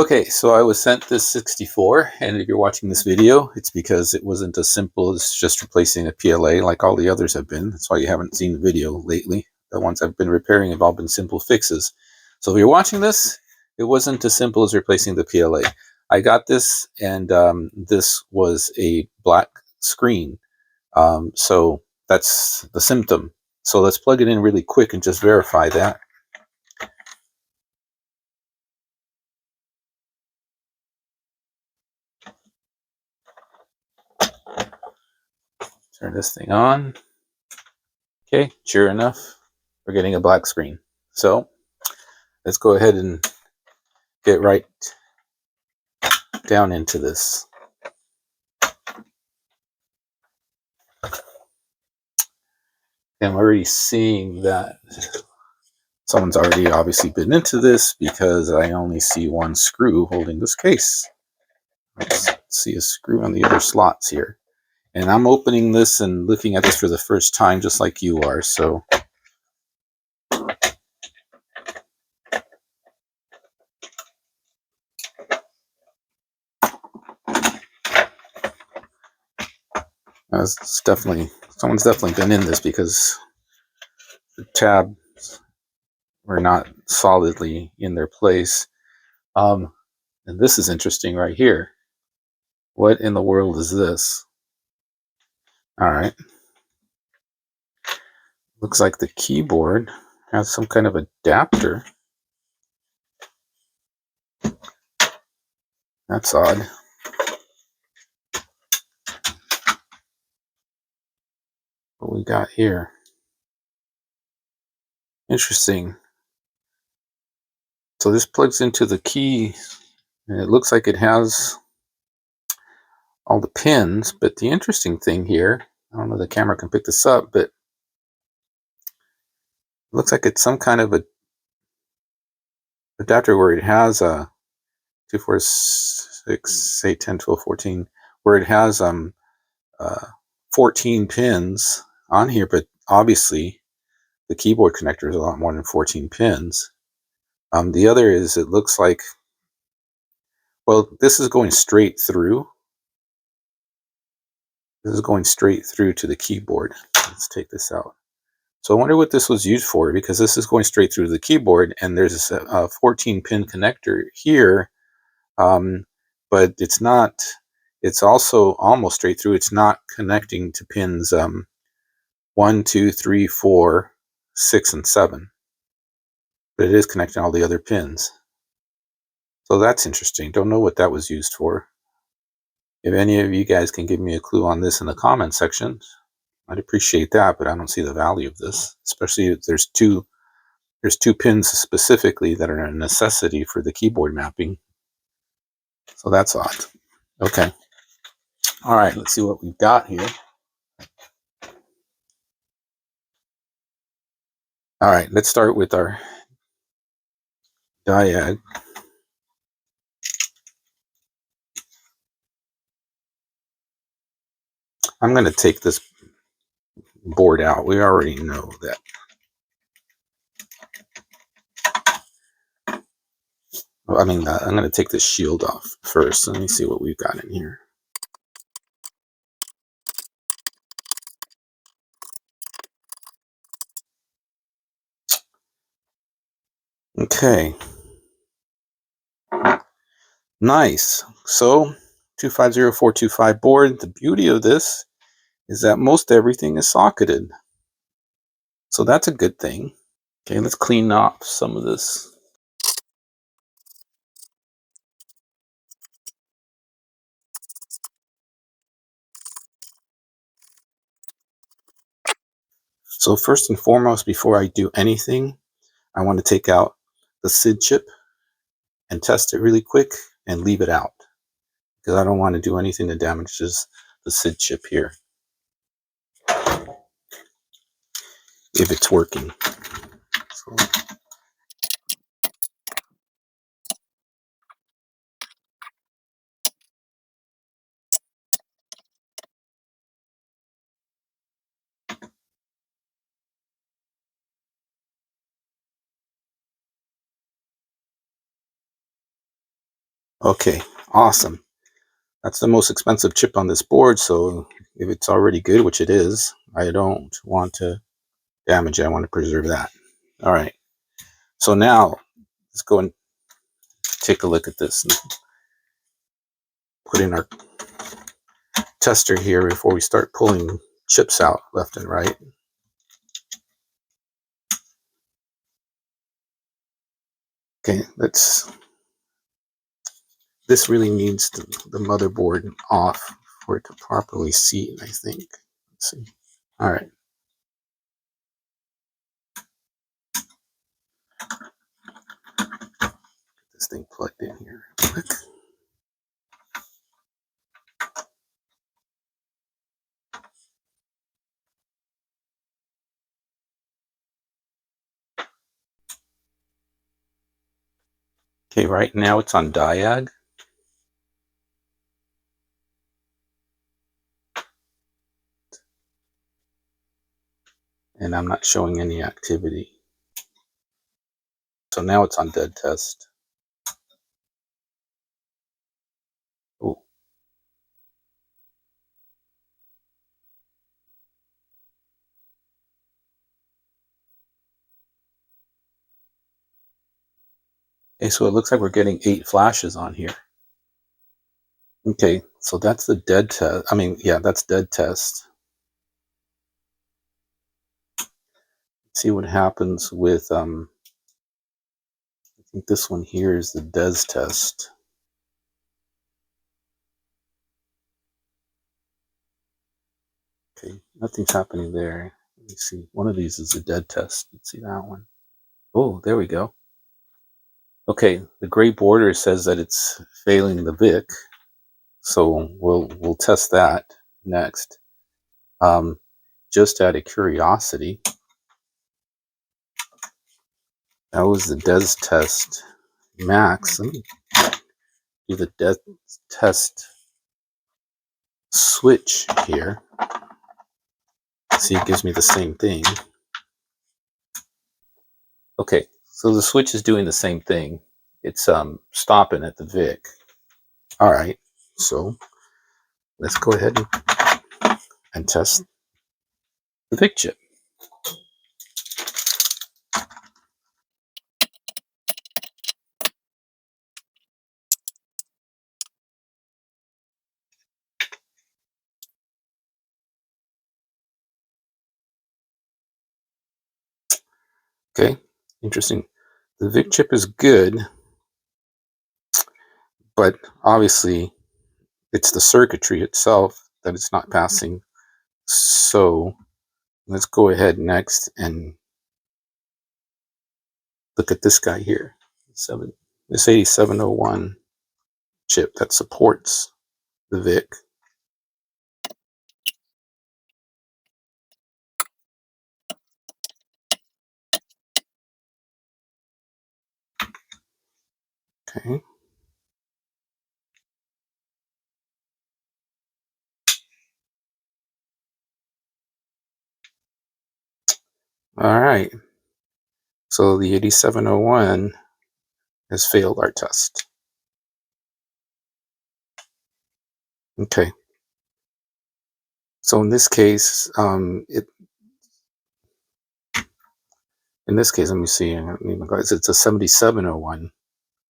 Okay, so I was sent this 64, and if you're watching this video, it's because it wasn't as simple as just replacing a PLA like all the others have been. That's why you haven't seen the video lately. The ones I've been repairing have all been simple fixes. So if you're watching this, it wasn't as simple as replacing the PLA. I got this, and this was a black screen. So that's the symptom. So let's plug it in really quick and just verify that. Turn this thing on. Okay, sure enough, we're getting a black screen. So let's go ahead and get right down into this. I'm already seeing that someone's already obviously been into this because I only see one screw holding this case. Let's see a screw on the other slots here. And I'm opening this and looking at this for the first time just like you are, so someone's definitely been in this because the tabs were not solidly in their place. And this is interesting right here. What in the world is this? All right. Looks like the keyboard has some kind of adapter. That's odd. What we got here? Interesting. So this plugs into the key, and it looks like it has all the pins, but the interesting thing here, I don't know if the camera can pick this up, but it looks like it's some kind of a adapter where it has a 2, 4, 6, 8, 10, 12, 14, where it has 14 pins on here, but obviously the keyboard connector is a lot more than 14 pins. The other is, it looks like, well, this is going straight through. This is going straight through to the keyboard. Let's take this out. So I wonder what this was used for, because this is going straight through the keyboard, and there's a 14-pin connector here, but it's not. It's also almost straight through. It's not connecting to pins 1, 2, 3, 4, 6, and 7, but it is connecting all the other pins. So that's interesting. Don't know what that was used for. If any of you guys can give me a clue on this in the comment section, I'd appreciate that, but I don't see the value of this, especially if there's two pins specifically that are a necessity for the keyboard mapping. So that's odd. Okay. All right, let's see what we've got here. All right, let's start with our Diag. I'm going to take this board out. We already know that. Well, I mean, I'm going to take this shield off first. Let me see what we've got in here. Okay. Nice. So 250425 board. The beauty of this is that most everything is socketed. So that's a good thing. Okay, let's clean off some of this. So first and foremost, before I do anything, I want to take out the SID chip and test it really quick and leave it out, because I don't want to do anything that damages the SID chip here if it's working. So Okay, awesome. That's the most expensive chip on this board, so if it's already good, which it is, I don't want to damage it. I want to preserve that. All right. So now let's go and take a look at this and put in our tester here before we start pulling chips out left and right. Okay, this really needs the motherboard off for it to properly seat, I think. Let's see. All right. Get this thing plugged in here. Okay, right now it's on Diag. And I'm not showing any activity. So now it's on Dead Test. Oh, okay, so it looks like we're getting 8 flashes on here. Okay, so that's the dead test. I mean, yeah, that's Dead Test. Let's see what happens with, I think this one here is the DesTest. Okay, nothing's happening there. Let me see. One of these is a Dead Test. Let's see that one. Oh, there we go. Okay, the gray border says that it's failing the VIC, so we'll test that next. Just out of curiosity, that was the DesTestMax. Let me do the Dead Test Switch here. See, it gives me the same thing. Okay, so the switch is doing the same thing. It's stopping at the VIC. All right, so let's go ahead and test the VIC chip. Okay, interesting. The VIC chip is good, but obviously it's the circuitry itself that it's not passing. So let's go ahead next and look at this guy here. This 8701 chip that supports the VIC. Okay. All right. So the 8701 has failed our test. Okay. So in this case, let me see. It's a 7701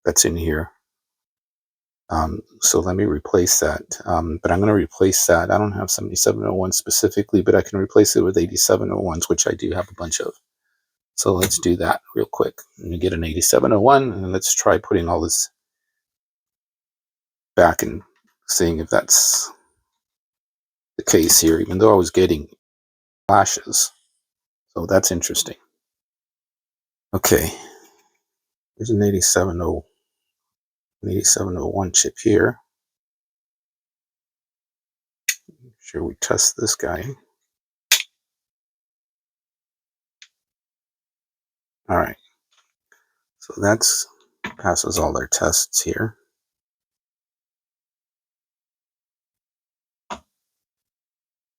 that's in here. So let me replace that. But I'm going to replace that. I don't have 7701 specifically, but I can replace it with 8701s, which I do have a bunch of. So let's do that real quick. Let me get an 8701, and let's try putting all this back and seeing if that's the case here, even though I was getting flashes. So that's interesting. Okay, there's an 8701 chip here. Make sure we test this guy. All right, so that's passes all their tests here.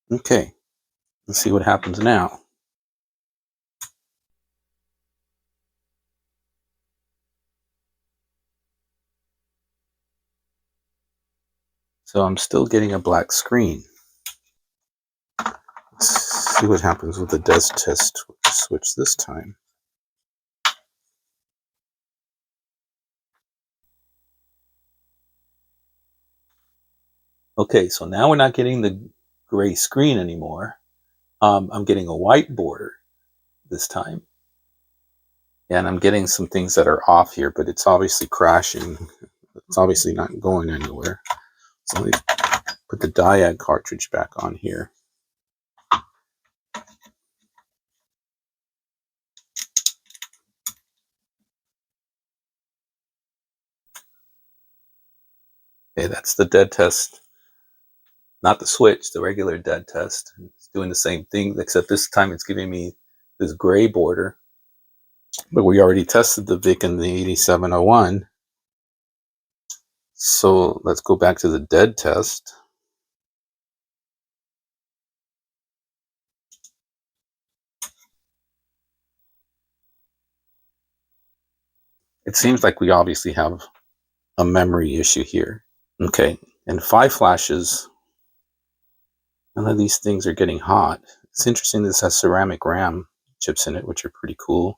Okay, let's see what happens now. So I'm still getting a black screen. Let's see what happens with the DesTest switch this time. Okay, so now we're not getting the gray screen anymore. I'm getting a white border this time. And I'm getting some things that are off here, but it's obviously crashing. It's obviously not going anywhere. So let me put the Diag cartridge back on here. Okay, that's the Dead Test. Not the switch, the regular Dead Test. It's doing the same thing, except this time it's giving me this gray border. But we already tested the VIC in the 8701. So let's go back to the Dead Test. It seems like we obviously have a memory issue here. Okay, and 5 flashes. None of these things are getting hot. It's interesting this has ceramic RAM chips in it, which are pretty cool.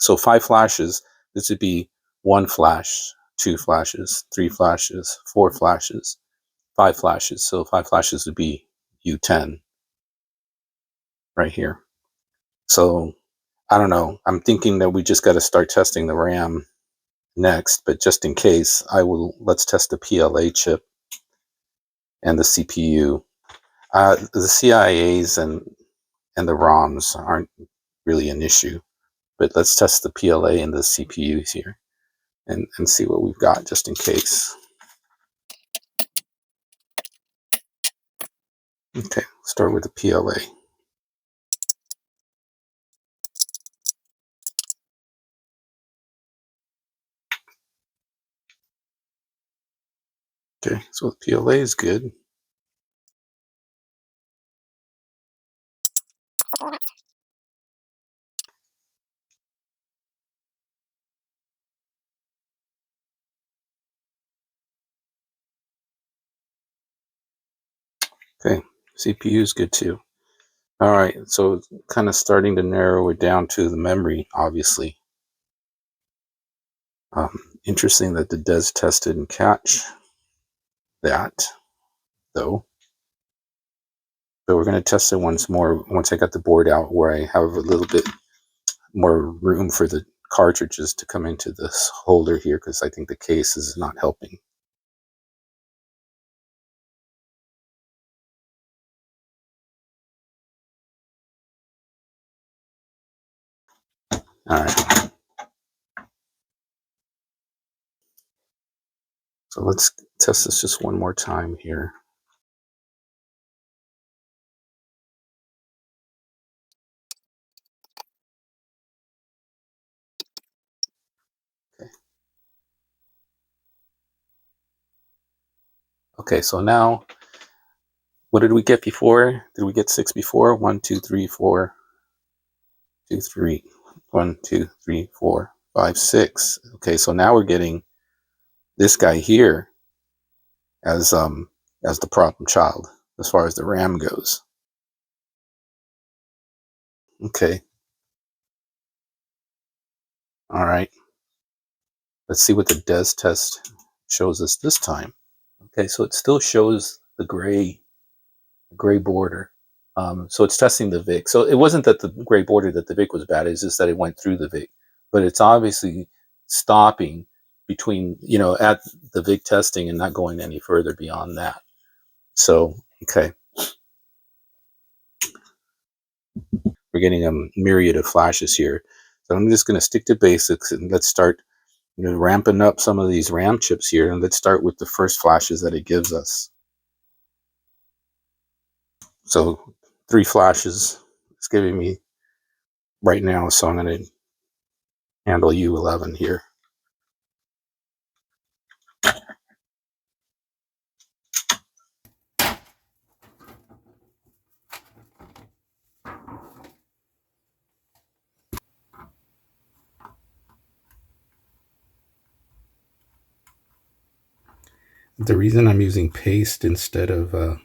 So 5 flashes, this would be 1 flash, 2 flashes, 3 flashes, 4 flashes, 5 flashes. So 5 flashes would be U10 right here. So I don't know. I'm thinking that we just got to start testing the RAM next, but just in case, let's test the PLA chip and the CPU. The CIAs and the ROMs aren't really an issue, but let's test the PLA and the CPUs here and see what we've got just in case. Okay, start with the PLA. Okay, so the PLA is good. Okay, CPU is good too. All right, so it's kind of starting to narrow it down to the memory, obviously. Interesting that the DesTest didn't catch that, though. So we're going to test it once more, once I got the board out where I have a little bit more room for the cartridges to come into this holder here, because I think the case is not helping. All right. So let's test this just one more time here. Okay. Okay, so now, what did we get before? Did we get 6 before? 1, 2, 3, 4, 2, 3. 1, 2, 3, 4, 5, 6. Okay, so now we're getting this guy here as the problem child as far as the RAM goes. Okay. All right. Let's see what the DesTest shows us this time. Okay, so it still shows the gray border. So it's testing the VIC. So it wasn't that the gray border that the VIC was bad, it's just that it went through the VIC. But it's obviously stopping between, at the VIC testing and not going any further beyond that. So, okay. We're getting a myriad of flashes here. So I'm just going to stick to basics and let's start ramping up some of these RAM chips here. And let's start with the first flashes that it gives us. So 3 flashes it's giving me right now. So I'm going to handle U11 here. The reason I'm using paste instead of the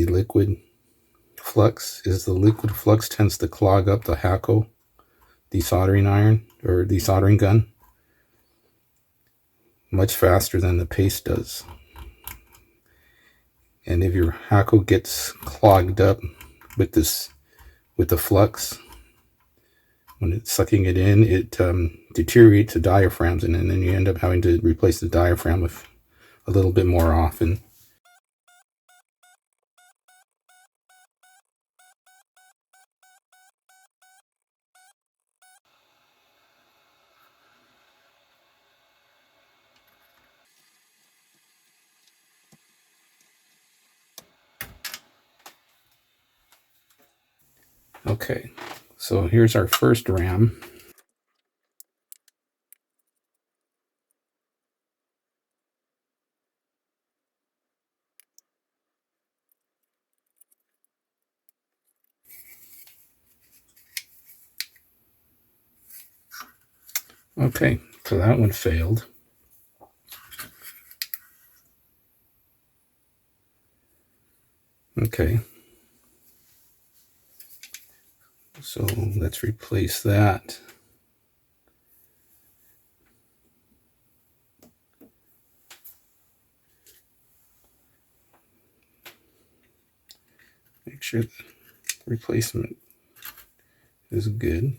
liquid flux is the liquid flux tends to clog up the Hakko desoldering iron or desoldering gun much faster than the paste does. And if your Hakko gets clogged up with the flux, when it's sucking it in, it deteriorates the diaphragms, and then you end up having to replace the diaphragm with a little bit more often. Okay, so here's our first RAM. Okay, so that one failed. Okay, so let's replace that. Make sure the replacement is good.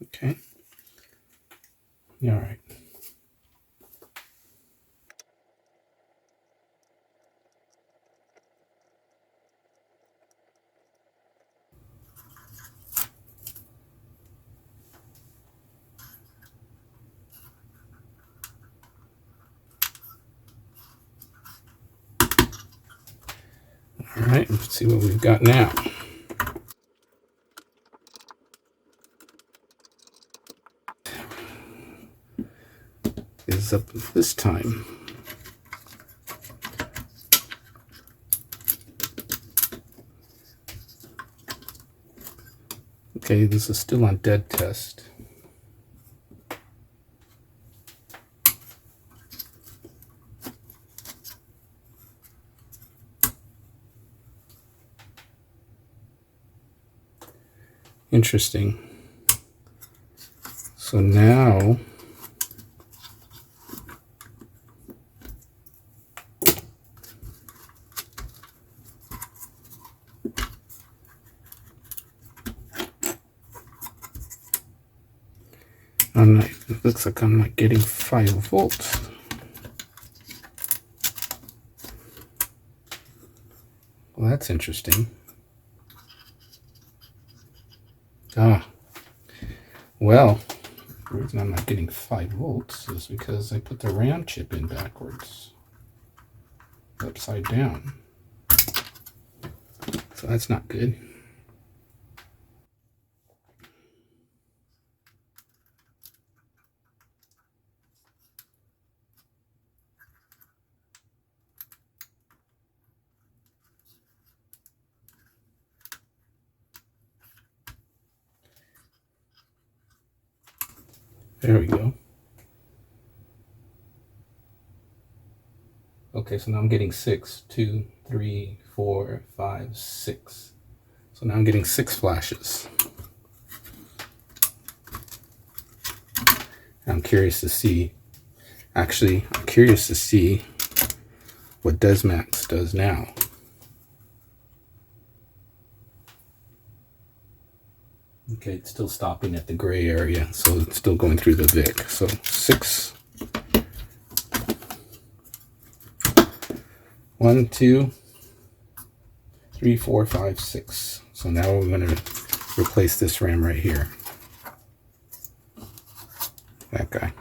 Okay. All right. All right, let's see what we've got now. Is up this time. Okay, this is still on dead test. Interesting. So now it looks like I'm not getting 5 volts. Well, that's interesting. Well, the reason I'm not getting 5 volts is because I put the RAM chip in backwards, upside down. So that's not good. There we go. Okay, so now I'm getting 6, 2, 3, 4, 5, 6. So now I'm getting 6 flashes. I'm curious to see, I'm curious to see what DesTestMax does now. Okay, it's still stopping at the gray area, so it's still going through the VIC. So 6. 1, 2, 3, 4, 5, 6. So now we're going to replace this RAM right here. That guy.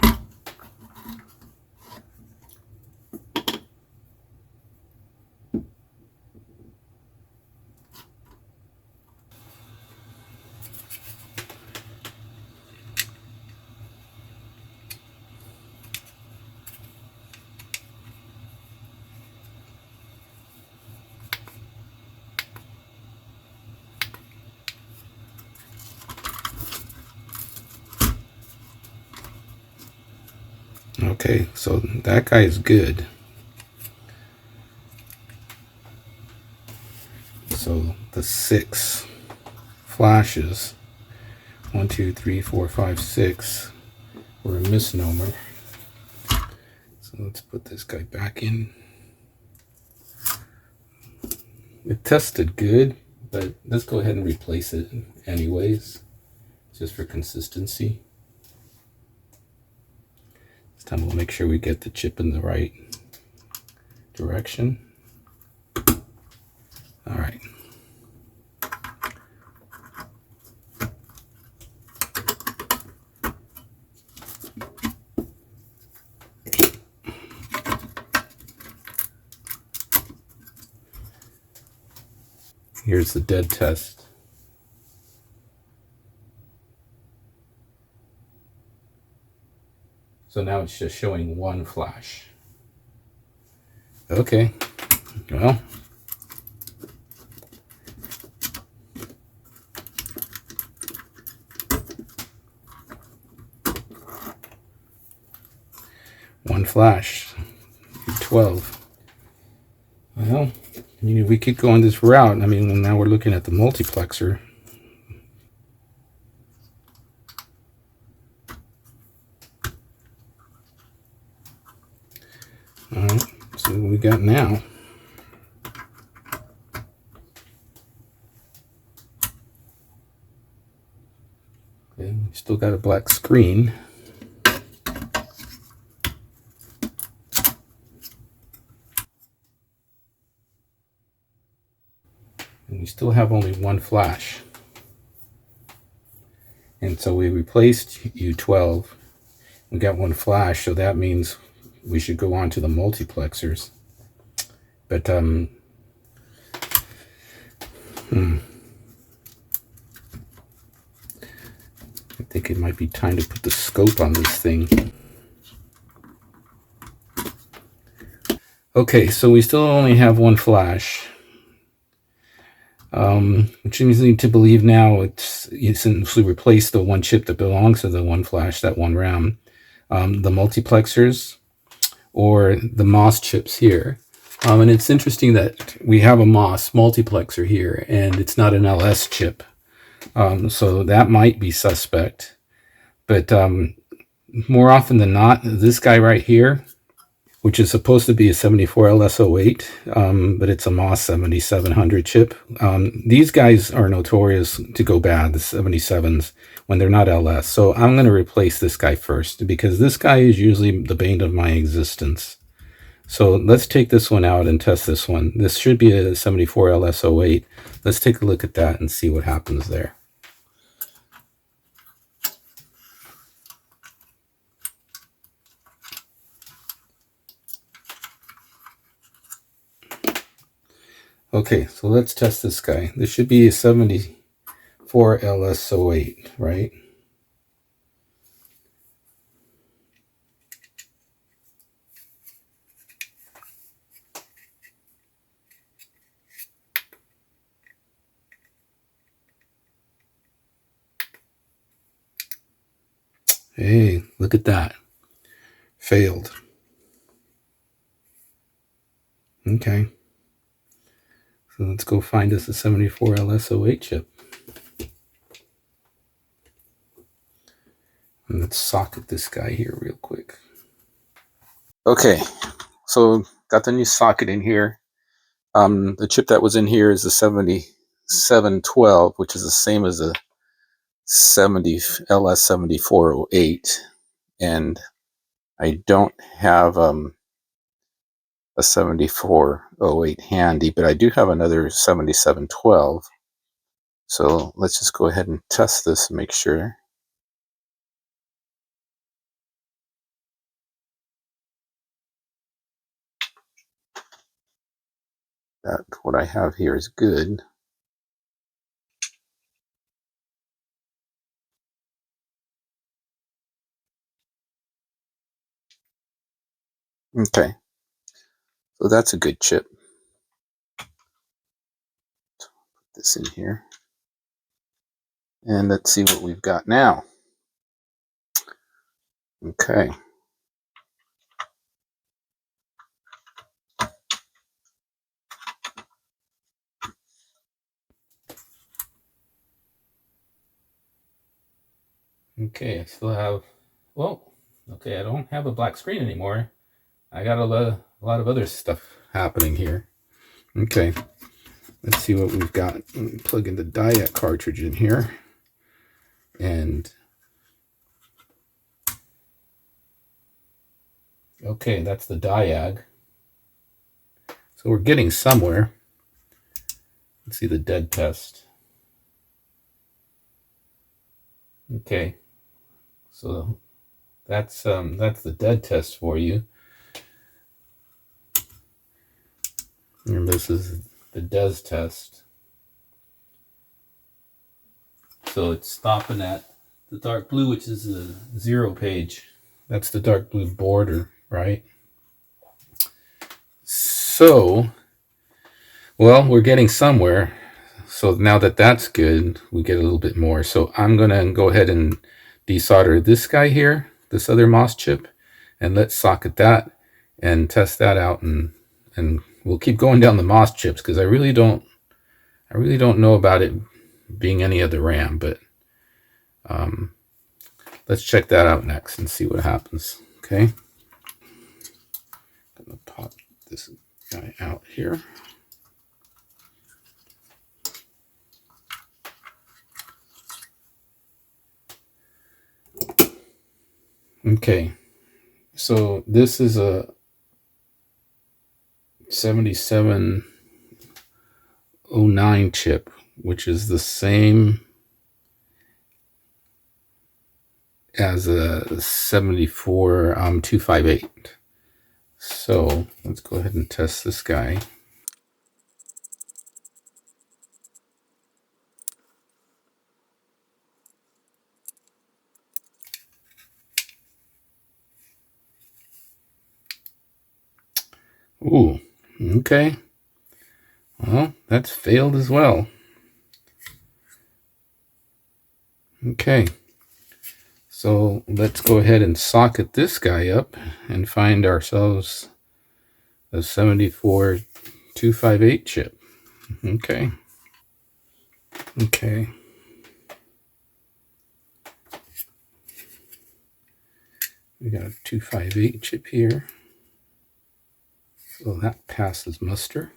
Okay, so that guy is good. So the 6 flashes, 1, 2, 3, 4, 5, 6, were a misnomer. So let's put this guy back in. It tested good, but let's go ahead and replace it anyways, just for consistency. This time we'll make sure we get the chip in the right direction. All right. Here's the dead test. So now it's just showing 1 flash. Okay, well, one flash, 12. Well, I mean, if we keep going this route, I mean, now we're looking at the multiplexer. All right, see what we got now. Okay, we still got a black screen. And we still have only 1 flash. And so we replaced U12. We got 1 flash, so that means we should go on to the multiplexers. But I think it might be time to put the scope on this thing. Okay, so we still only have 1 flash. Which leads me to believe now since we replaced the 1 chip that belongs to the 1 flash, that 1 RAM, the multiplexers or the MOS chips here. And it's interesting that we have a MOS multiplexer here and it's not an LS chip. So that might be suspect. But more often than not, this guy right here, which is supposed to be a 74LS08, but it's a MOS 7700 chip. These guys are notorious to go bad, the 77s, when they're not LS. So I'm going to replace this guy first, because this guy is usually the bane of my existence. So let's take this one out and test this one. This should be a 74LS08. Let's take a look at that and see what happens there. Okay, so let's test this guy. This should be a 74LS08, right? Hey, look at that. Failed. Okay. So let's go find us a 74LS08 chip. And let's socket this guy here real quick. Okay, so got the new socket in here. The chip that was in here is the 7712, which is the same as the LS7408. And I don't have a 7408 handy, but I do have another 7712. So let's just go ahead and test this and make sure. That what I have here is good. Okay, so that's a good chip. Put this in here. And let's see what we've got now. Okay. Okay, I still have, well, okay, I don't have a black screen anymore. I got a lot of other stuff happening here. Okay, let's see what we've got. Let me plug in the Diag cartridge in here. And okay, that's the Diag. So we're getting somewhere. Let's see the dead test. Okay, so that's the dead test for you. And this is the Dead Test. So it's stopping at the dark blue, which is the 0 page. That's the dark blue border, right? So, well, we're getting somewhere. So now that that's good, we get a little bit more. So I'm going to go ahead and desolder this guy here, this other MOS chip, and let's socket that and test that out, and we'll keep going down the MOS chips because I really don't know about it being any other RAM, but let's check that out next and see what happens. Okay, I'm gonna pop this guy out here. Okay, so this is a 7709 chip, which is the same as a 74258. So let's go ahead and test this guy. Ooh, okay. Well, that's failed as well. Okay. So let's go ahead and socket this guy up and find ourselves a 74258 chip. Okay. Okay. We got a 258 chip here. So that passes muster.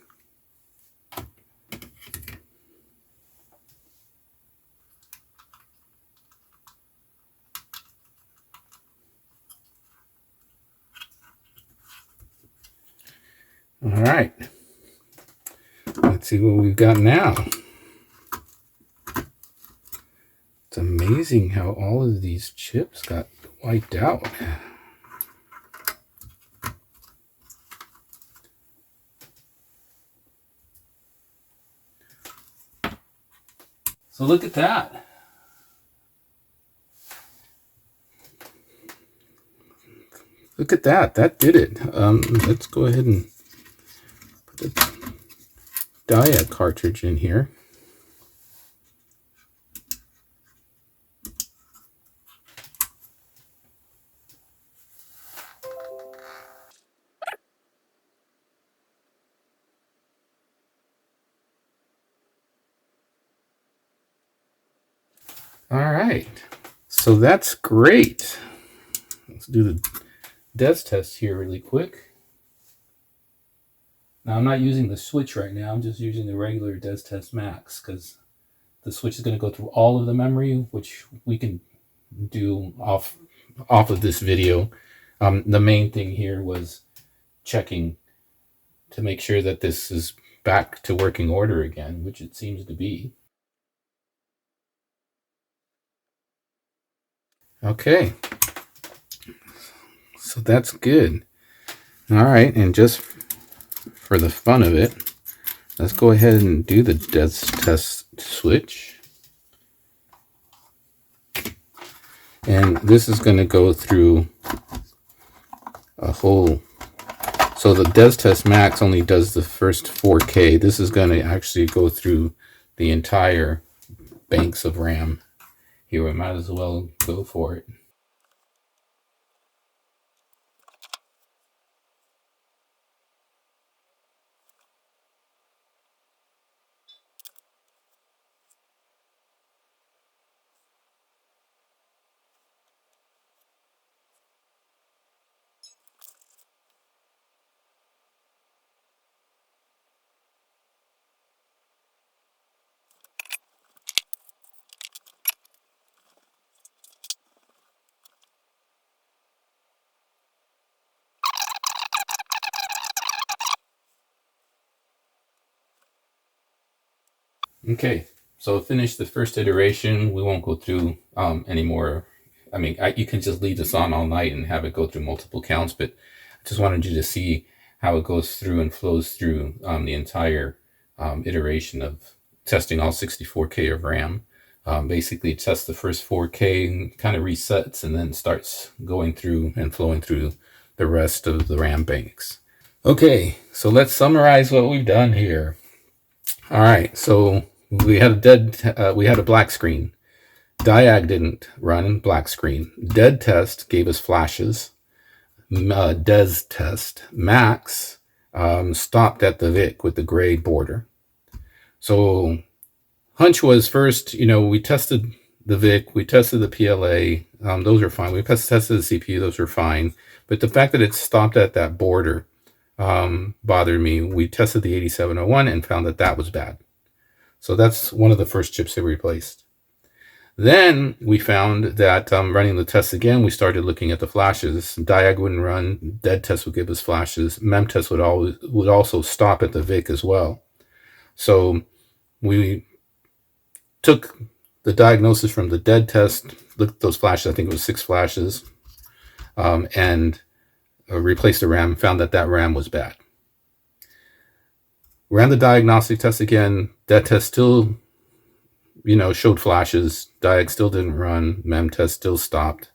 All right. Let's see what we've got now. It's amazing how all of these chips got wiped out. So look at that. Look at that. That did it. Let's go ahead and put the Diag cartridge in here. All right. So that's great. Let's do the Dead Test here really quick. Now I'm not using the Switch right now. I'm just using the regular DesTestMax because the Switch is going to go through all of the memory, which we can do off of this video. The main thing here was checking to make sure that this is back to working order again, which it seems to be. Okay. So that's good. All right, and just for the fun of it, let's go ahead and do the DesTest switch. And this is going to go through a whole, so the DesTestMax only does the first 4K. This is going to actually go through the entire banks of RAM. Here, we might as well go for it. Okay, so finish the first iteration. We won't go through any more. I mean, you can just leave this on all night and have it go through multiple counts, but I just wanted you to see how it goes through and flows through the entire iteration of testing all 64K of RAM. Basically, it tests the first 4K and kind of resets and then starts going through and flowing through the rest of the RAM banks. Okay, so let's summarize what we've done here. All right, so we had a black screen. Diag didn't run, black screen. Dead Test gave us flashes. DesTestMax stopped at the VIC with the gray border. So hunch was first, we tested the VIC, we tested the PLA, those are fine. We tested the CPU, those are fine. But the fact that it stopped at that border bothered me. We tested the 8701 and found that that was bad. So that's one of the first chips they replaced. Then we found that running the tests again, we started looking at the flashes. Diag wouldn't run. Dead Test would give us flashes. Mem Test would also stop at the VIC as well. So we took the diagnosis from the Dead Test, looked at those flashes. I think it was 6 flashes, and replaced the RAM. Found that RAM was bad. Ran the diagnostic test again. Dead Test still showed flashes. Diag still didn't run. Mem Test still stopped.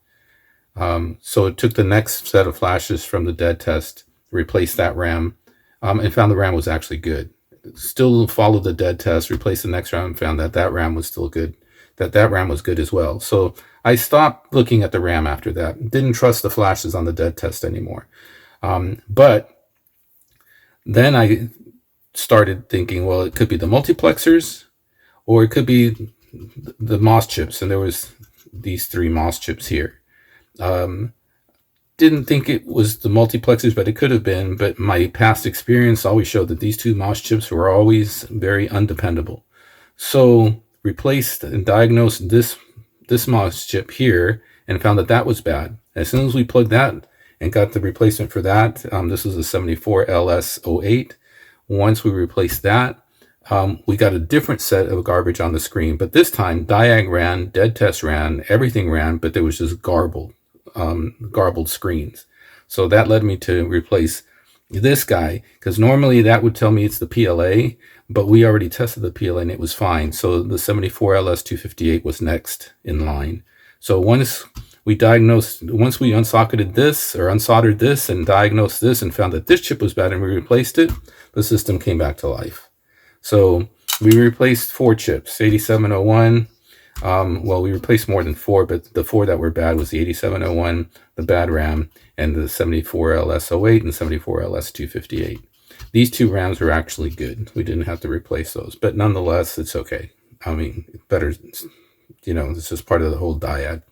So it took the next set of flashes from the Dead Test, replaced that RAM, and found the RAM was actually good. Still followed the Dead Test, replaced the next RAM, and found that RAM was still good. That RAM was good as well. So I stopped looking at the RAM after that. Didn't trust the flashes on the Dead Test anymore. But then I started thinking, well, it could be the multiplexers, or it could be the MOS chips, and there was these 3 MOS chips here. Didn't think it was the multiplexers, but it could have been. But my past experience always showed that these 2 MOS chips were always very undependable. So replaced and diagnosed this MOS chip here and found that was bad. As soon as we plugged that and got the replacement for that, this was a 74LS08. Once we replaced that, we got a different set of garbage on the screen, but this time Diag ran, Dead Test ran, everything ran, but there was just garbled screens. So that led me to replace this guy, because normally that would tell me it's the PLA, but we already tested the PLA and it was fine. So the 74LS258 was next in line. So once we unsocketed this or unsoldered this and diagnosed this and found that this chip was bad and we replaced it, the system came back to life. So we replaced 4 chips, 8701. Well, we replaced more than 4, but the 4 that were bad was the 8701, the bad RAM, and the 74LS08 and 74LS258. These 2 RAMs were actually good. We didn't have to replace those, but nonetheless, it's okay. I mean, better, this is part of the whole Diag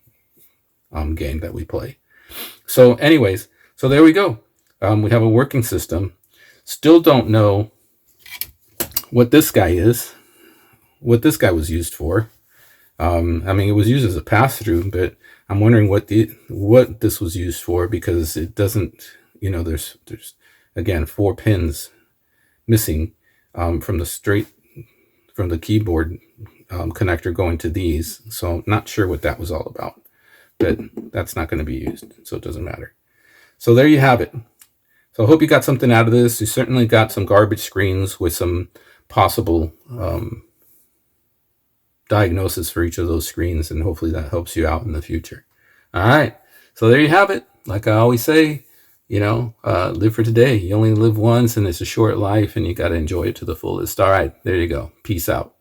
game that we play. So anyways, so there we go. We have a working system. Still don't know what this guy is, what this guy was used for. I mean, it was used as a pass-through, but I'm wondering what this was used for, because it doesn't, there's again 4 pins missing from the keyboard connector going to these. So I'm not sure what that was all about, but that's not going to be used, so it doesn't matter. So there you have it. So I hope you got something out of this. You certainly got some garbage screens with some possible diagnosis for each of those screens, and hopefully that helps you out in the future. All right, so there you have it. Like I always say, live for today. You only live once, and it's a short life, and you got to enjoy it to the fullest. All right, there you go. Peace out.